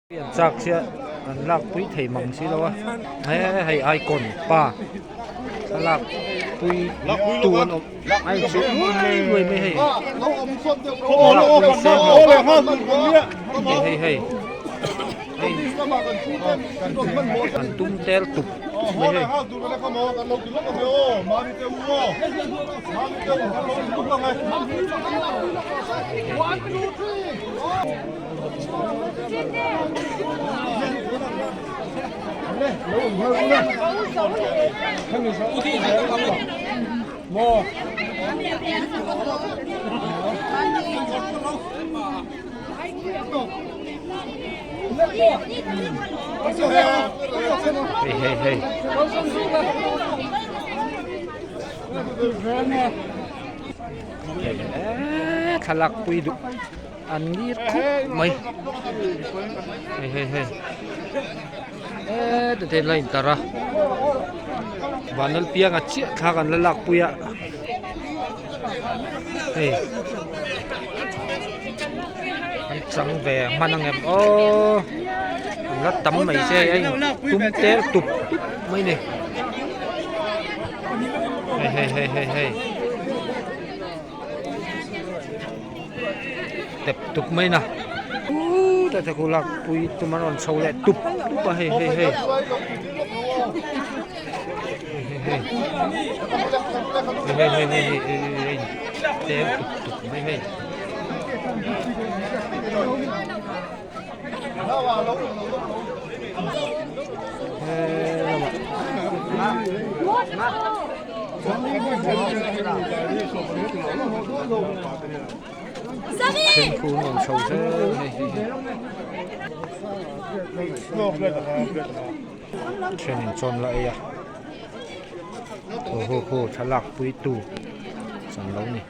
chắc sẽ lạc quý thầy mong xí đâu á hay ai còn pa lạc quý tuôn ai sẽ người mới hay hay anh tung tel tục mới hay hey thalak pui du an lir khu mai hey de te lain tara banal piang a chi thakan lalak puya hey an chang ve manang em o lát tắm mày xe anh tum té tục mấy này hey đẹp tục mấy nè ta thấy cô lạc tụi tụiมันcòn sâu lại tục à hey té tục mấy hey trên khu nồng sầu thế trên tròn lại à hồ thà lạc quý tù sẵn lâu này